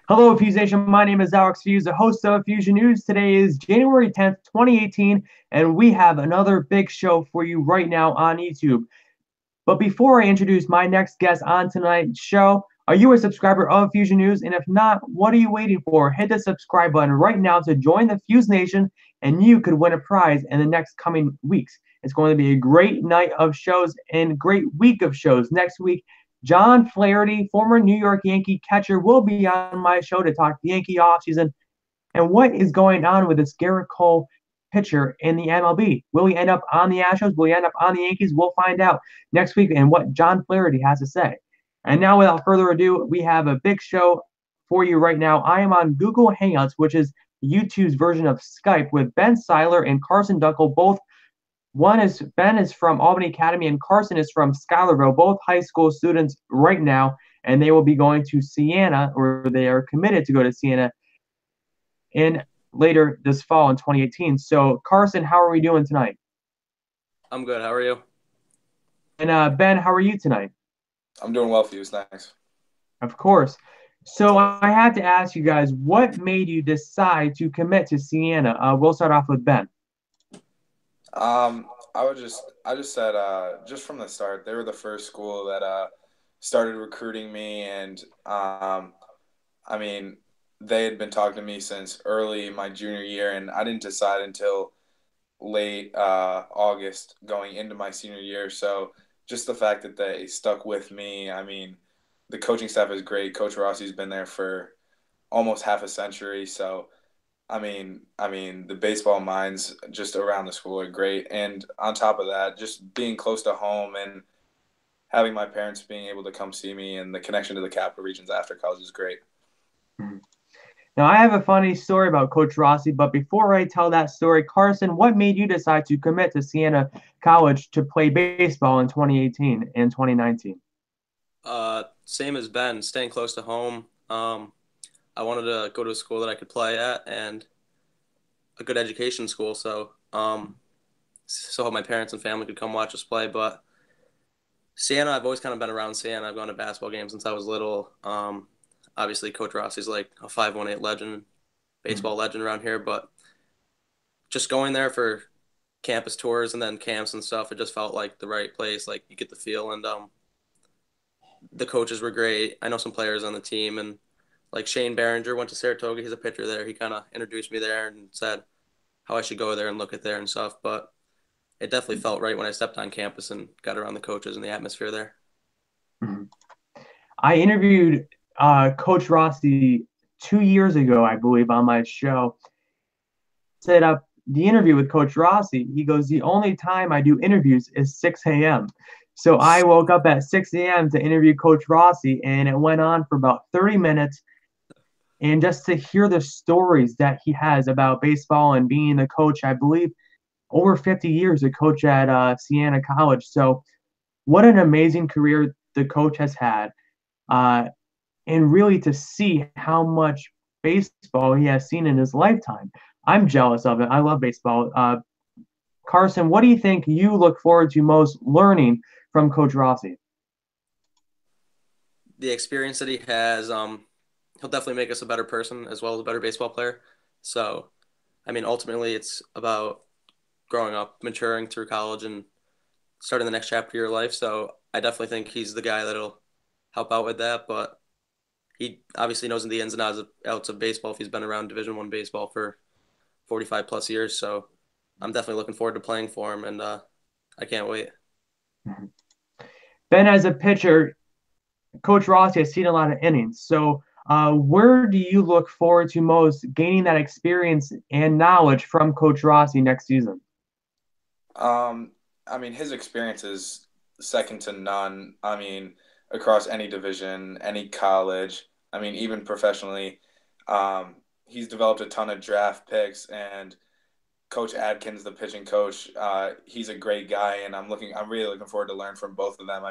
Hello, Feuzion. My name is Alex Fuse, the host of Fusion News. Today is January 10th, 2018, and we have another big show for you right now on YouTube. But before I introduce my next guest on tonight's show, are you a subscriber of Fusion News? And if not, what are you waiting for? Hit the subscribe button right now to join the Fuse Nation, and you could win a prize in the next coming weeks. It's going to be a great night of shows and great week of shows. Next week, John Flaherty, former New York Yankee catcher, will be on my show to talk Yankee offseason and what is going on with this Garrett Cole pitcher in the MLB. Will he end up on the Astros? Will he end up on the Yankees? We'll find out next week and what John Flaherty has to say. And now, without further ado, we have a big show for you right now. I am on Google Hangouts, which is YouTube's version of Skype, with Ben Seiler and Carson Dunkel. Both Ben is from Albany Academy and Carson is from Schuylerville, both high school students right now, and they will be going to Siena, or they are committed to go to Siena in later this fall in 2018. So, Carson, how are we doing tonight? I'm good. How are you? And Ben, how are you tonight? I'm doing well, Fuse. Thanks. Of course. So I had to ask you guys, what made you decide to commit to Siena? We'll start off with Ben. I just said just from the start, they were the first school that started recruiting me, and I mean, they had been talking to me since early my junior year, and I didn't decide until late August going into my senior year. So just the fact that they stuck with me, I mean, the coaching staff is great. Coach Rossi's been there for almost half a century, so the baseball minds just around the school are great. And on top of that, just being close to home and having my parents being able to come see me and the connection to the capital regions after college is great. Now, I have a funny story about Coach Rossi, but before I tell that story, Carson, what made you decide to commit to Siena College to play baseball in 2018 and 2019? Same as Ben, staying close to home. I wanted to go to a school that I could play at and a good education school, so my parents and family could come watch us play. But Siena, I've always kind of been around Siena. I've gone to basketball games since I was little. Obviously, Coach Rossi's like a 518 legend, baseball legend around here. But just going there for campus tours and then camps and stuff, it just felt like the right place. Like you get the feel, and the coaches were great. I know some players on the team, and like Shane Behringer went to Saratoga. He's a pitcher there. He kind of introduced me there and said how I should go there and look at there and stuff. But it definitely felt right when I stepped on campus and got around the coaches and the atmosphere there. I interviewed Coach Rossi 2 years ago, I believe, on my show. Set up the interview with Coach Rossi. He goes, the only time I do interviews is 6 a.m. So I woke up at 6 a.m. to interview Coach Rossi, and it went on for about 30 minutes. And just to hear the stories that he has about baseball and being the coach, I believe over 50 years a coach at Siena College. So what an amazing career the coach has had. And really to see how much baseball he has seen in his lifetime. I'm jealous of it. I love baseball. Carson, what do you think you look forward to most learning from Coach Rossi? The experience that he has, he'll definitely make us a better person as well as a better baseball player. So, ultimately, it's about growing up, maturing through college, and starting the next chapter of your life. So, I definitely think he's the guy that'll help out with that. But he obviously knows the ins and outs of baseball if he's been around Division I baseball for 45 plus years. So, I'm definitely looking forward to playing for him, and I can't wait. Ben, as a pitcher, Coach Rossi has seen a lot of innings. So, where do you look forward to most gaining that experience and knowledge from Coach Rossi next season? His experience is second to none. Across any division, any college. Even professionally, he's developed a ton of draft picks, and Coach Adkins, the pitching coach, he's a great guy, and I'm really looking forward to learn from both of them.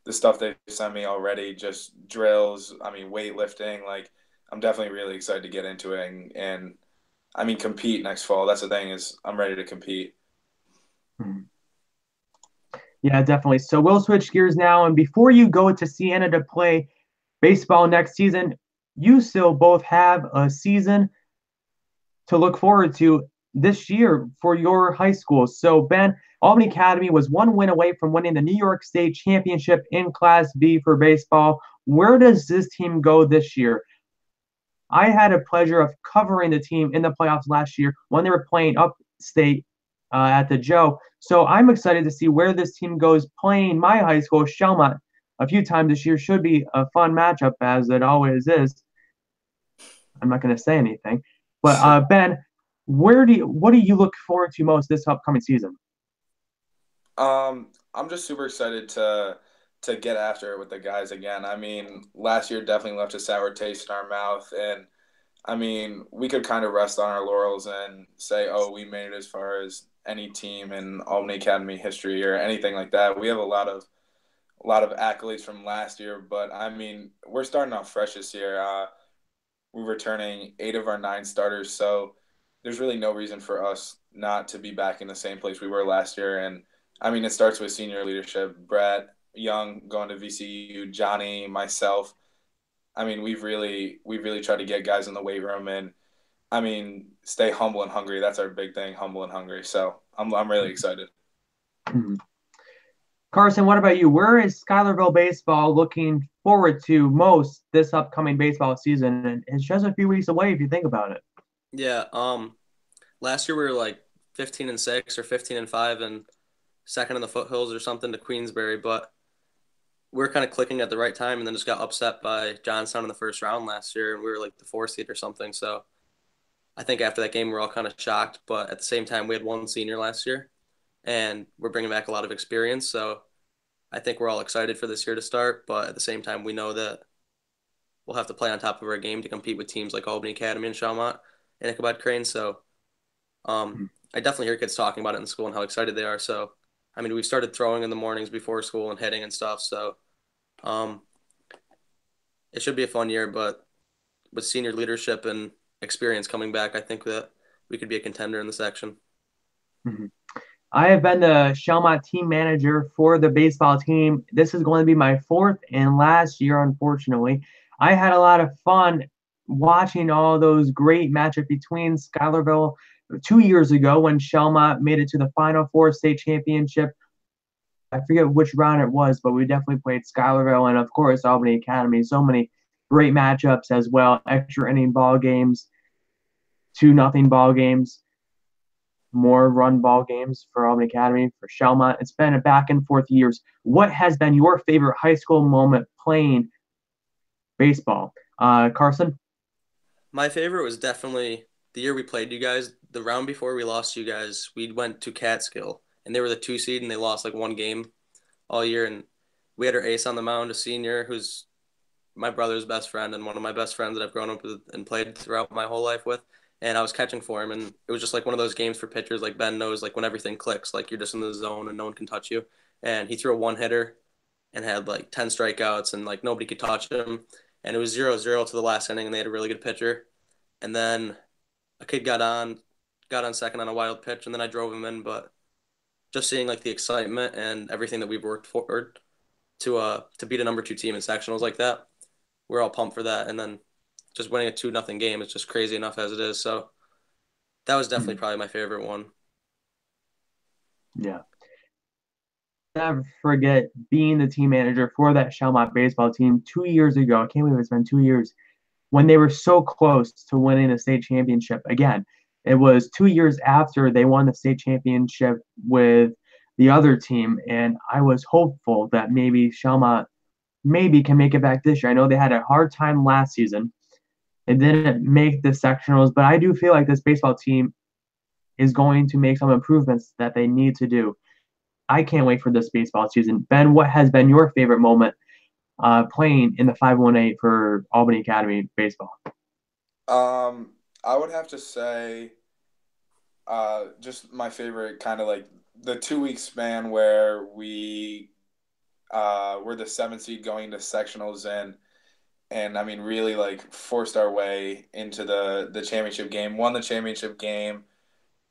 The stuff they've sent me already, just drills, weightlifting, like I'm definitely really excited to get into it and compete next fall. That's the thing, is I'm ready to compete. Yeah, definitely. So we'll switch gears now. And before you go to Siena to play baseball next season, you still both have a season to look forward to this year for your high school. So, Ben, Albany Academy was one win away from winning the New York State Championship in Class B for baseball. Where does this team go this year? I had a pleasure of covering the team in the playoffs last year when they were playing upstate at the Joe. So I'm excited to see where this team goes playing my high school, Shelmont, a few times this year. Should be a fun matchup, as it always is. I'm not going to say anything. But Ben, what do you look forward to most this upcoming season? I'm just super excited to get after it with the guys again. I mean, last year definitely left a sour taste in our mouth, and I mean, we could kind of rest on our laurels and say, "Oh, we made it as far as any team in Albany Academy history or anything like that." We have a lot of accolades from last year, but I mean, we're starting off fresh this year. We're returning 8 of our 9 starters, so there's really no reason for us not to be back in the same place we were last year. And I mean, it starts with senior leadership. Brett Young going to VCU, Johnny, myself. I mean, we've really tried to get guys in the weight room, and I mean, stay humble and hungry. That's our big thing, humble and hungry. So I'm really excited. Carson, what about you? Where is Schuylerville baseball looking forward to most this upcoming baseball season? And it's just a few weeks away if you think about it. Yeah. Last year we were like 15-6 or 15-5 and second in the foothills or something to Queensbury, but we were kind of clicking at the right time and then just got upset by Johnstown in the first round last year, and we were like the 4th seed or something. So I think after that game we were all kind of shocked, but at the same time we had one senior last year and we're bringing back a lot of experience. So I think we're all excited for this year to start, but at the same time we know that we'll have to play on top of our game to compete with teams like Albany Academy and Shelmont and Ichabod Crane. So I definitely hear kids talking about it in school and how excited they are. So, I mean, we've started throwing in the mornings before school and hitting and stuff. So, um, it should be a fun year. But with senior leadership and experience coming back, I think that we could be a contender in the section. Mhm. I have been the Shelmont team manager for the baseball team. This is going to be my fourth and last year, unfortunately. I had a lot of fun watching all those great matchups between Schuylerville 2 years ago when Shelmont made it to the Final Four state championship. I forget which round it was, but we definitely played Schuylerville and, of course, Albany Academy. So many great matchups as well. Extra inning ball games, 2-0 ball games, more run ball games for Albany Academy, for Shelmont. It's been a back and forth years. What has been your favorite high school moment playing baseball? Carson? My favorite was definitely the year we played you guys. The round before we lost you guys, we went to Catskill, and they were the 2 seed, and they lost like one game all year. And we had our ace on the mound, a senior who's my brother's best friend and one of my best friends that I've grown up with and played throughout my whole life with. And I was catching for him, and it was just like one of those games for pitchers. Like Ben knows, like when everything clicks, like you're just in the zone and no one can touch you. And he threw a one hitter and had like 10 strikeouts, and like nobody could touch him. And it was 0-0 to the last inning, and they had a really good pitcher. And then a kid got on second on a wild pitch, and then I drove him in. But just seeing like the excitement and everything that we've worked forward to beat a number 2 team in sectionals like that, we're all pumped for that. And then just winning a 2-0 game is just crazy enough as it is. So that was definitely probably my favorite one. Yeah. Never forget being the team manager for that Shelmont baseball team 2 years ago. I can't believe it's been 2 years when they were so close to winning the state championship again. It was 2 years after they won the state championship with the other team, and I was hopeful that maybe Shelmont maybe can make it back this year. I know they had a hard time last season. It didn't make the sectionals, but I do feel like this baseball team is going to make some improvements that they need to do. I can't wait for this baseball season. Ben, what has been your favorite moment playing in the 518 for Albany Academy baseball? I would have to say, just my favorite kind of like the 2 week span where we were the 7th seed going to sectionals and I mean really like forced our way into the championship game, won the championship game,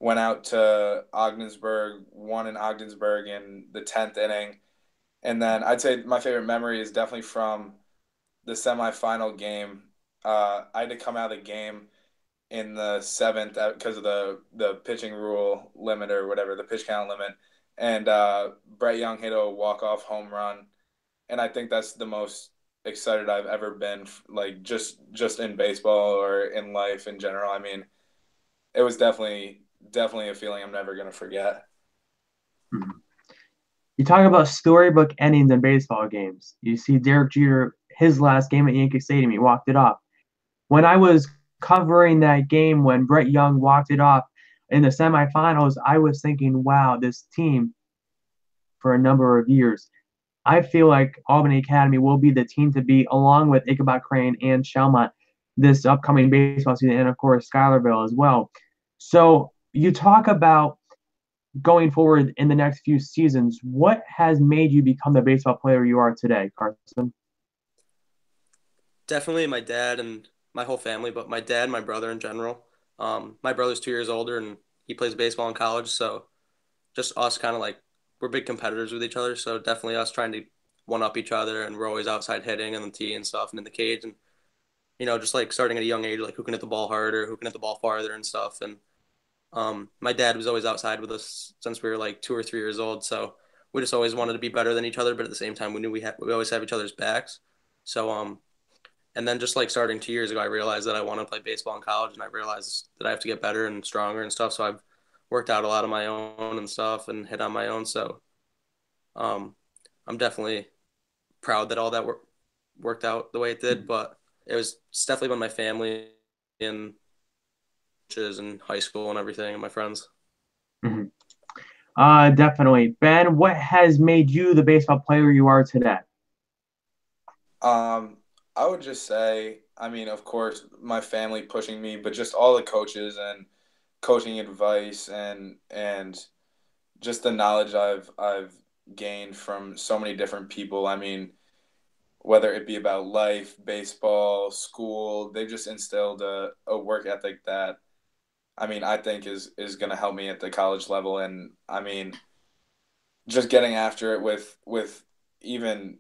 went out to Ogdensburg, won in Ogdensburg in the 10th inning, and then I'd say my favorite memory is definitely from the semifinal game I had to come out of the game in the seventh because of the pitching rule limit or whatever, the pitch count limit. And Brett Young hit a walk-off home run. And I think that's the most excited I've ever been, like just in baseball or in life in general. I mean, it was definitely a feeling I'm never gonna forget. Mhm. You talk about storybook endings in baseball games. You see Derek Jeter, his last game at Yankee Stadium, he walked it off. When I was covering that game when Brett Young walked it off in the semifinals, I was thinking, wow, this team for a number of years. I feel like Albany Academy will be the team to beat along with Ichabod Crane and Shelmont this upcoming baseball season, and of course Schuylerville as well. So you talk about going forward in the next few seasons. What has made you become the baseball player you are today, Carson? Definitely my dad and my whole family, but my dad and my brother in general. My brother's 2 years older and he plays baseball in college, so just us kind of like we're big competitors with each other. So definitely us trying to one up each other, and we're always outside hitting on the tee and stuff and in the cage, and just like starting at a young age, like who can hit the ball harder, who can hit the ball farther and stuff. And my dad was always outside with us since we were like 2 or 3 years old, so we just always wanted to be better than each other, but at the same time we knew we always have each other's backs. So and then just like starting 2 years ago, I realized that I want to play baseball in college, and I realized that I have to get better and stronger and stuff. So I've worked out a lot on my own and stuff and hit on my own. So um, I'm definitely proud that all that worked out the way it did. But it's definitely been my family and coaches in high school and everything, and my friends. Mm-hmm. Definitely. Ben, what has made you the baseball player you are today? Um, I would just say, I mean, of course, my family pushing me, but just all the coaches and coaching advice and just the knowledge I've gained from so many different people. I mean, whether it be about life, baseball, school, they've just instilled a work ethic that I mean I think is going to help me at the college level. And I mean, just getting after it with even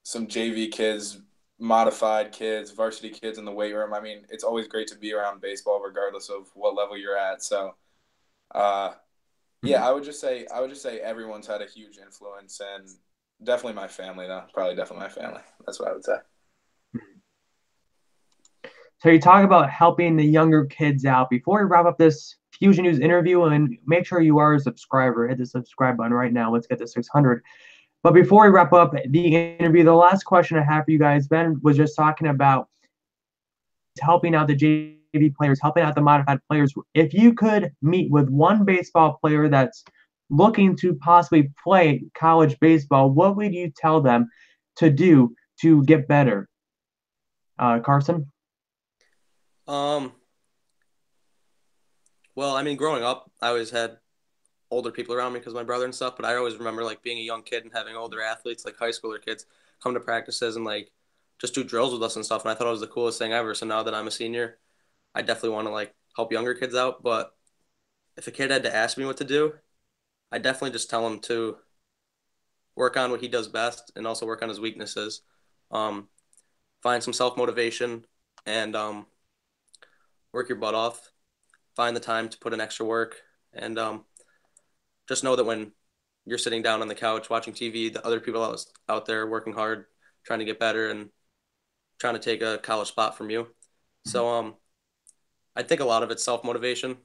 some JV kids, modified kids, varsity kids in the weight room. I mean, it's always great to be around baseball, regardless of what level you're at. So, uh, yeah, I would just say everyone's had a huge influence, and definitely my family, though. Probably definitely my family. That's what I would say. So you talk about helping the younger kids out. Before we wrap up this Fusion News interview, and make sure you are a subscriber, hit the subscribe button right now. Let's get to 600. But before we wrap up the interview, the last question I have for you guys, Ben was just talking about helping out the JV players, helping out the modified players. If you could meet with one baseball player that's looking to possibly play college baseball, what would you tell them to do to get better? Carson? Um, well, I mean, growing up, I always had older people around me because my brother and stuff. But I always remember like being a young kid and having older athletes, like high schooler kids, come to practices and like just do drills with us and stuff. And I thought it was the coolest thing ever. So now that I'm a senior, I definitely want to like help younger kids out. But if a kid had to ask me what to do, I definitely just tell him to work on what he does best and also work on his weaknesses. Um, find some self motivation and work your butt off. Find the time to put in extra work and just know that when you're sitting down on the couch watching TV, the other people out there working hard, trying to get better and trying to take a college spot from you. So I think a lot of it's self motivation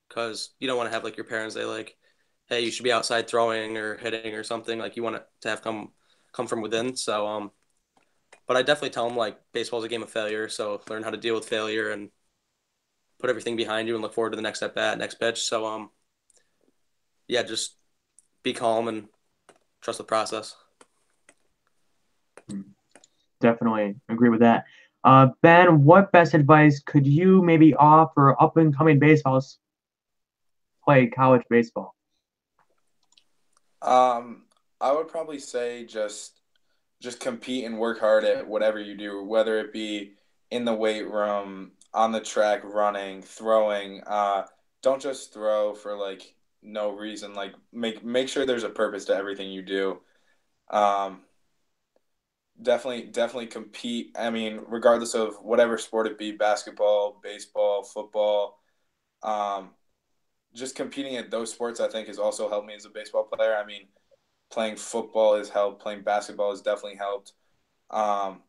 because you don't want to have like your parents say like, hey, you should be outside throwing or hitting or something. Like you want it to have come from within. So but I definitely tell them like baseball is a game of failure. So learn how to deal with failure and put everything behind you and look forward to the next at bat, next pitch. So yeah, just be calm and trust the process. Definitely agree with that. Ben, what best advice could you maybe offer up and coming baseballs play college baseball? Um, I would probably say just compete and work hard at whatever you do, whether it be in the weight room, on the track, running, throwing. Don't just throw for like no reason. Like make sure there's a purpose to everything you do. Um, definitely compete. I mean, regardless of whatever sport it be, basketball, baseball, football, um, just competing at those sports, I think, has also helped me as a baseball player. I mean, playing football has helped. Playing basketball has definitely helped. Um,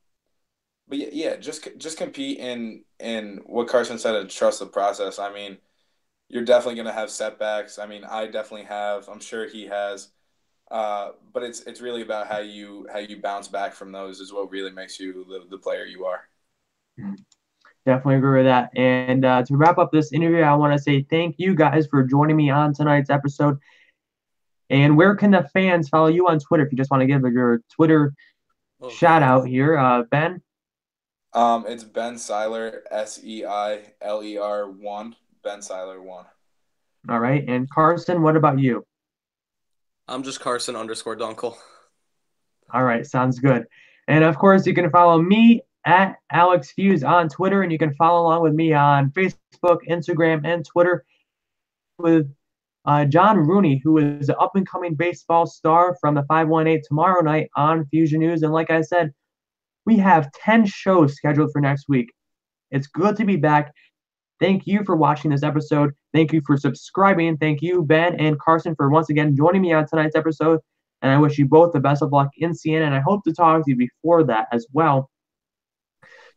but yeah, just compete in what Carson said and trust the process. I mean, you're definitely going to have setbacks. I mean, I definitely have. I'm sure he has. But it's really about how you bounce back from those is what really makes you the player you are. Definitely agree with that. And to wrap up this interview, I want to say thank you guys for joining me on tonight's episode. And where can the fans follow you on Twitter if you just want to give your Twitter shout out here, Ben? It's Ben Seiler, Seiler 1, Ben Seiler 1. All right. And Carson, what about you? I'm just Carson_Dunkel. All right. Sounds good. And of course, you can follow me at Alex Fuse on Twitter, and you can follow along with me on Facebook, Instagram, and Twitter with John Rooney, who is an up and coming baseball star from the 518 tomorrow night on Feuzion News. And like I said, we have 10 shows scheduled for next week. It's good to be back. Thank you for watching this episode. Thank you for subscribing. Thank you, Ben and Carson, for once again joining me on tonight's episode. And I wish you both the best of luck in Siena. And I hope to talk to you before that as well.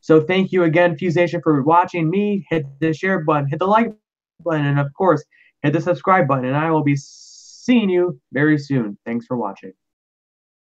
So thank you again, Fuse Nation, for watching me. Hit the share button, hit the like button, and of course, hit the subscribe button. And I will be seeing you very soon. Thanks for watching.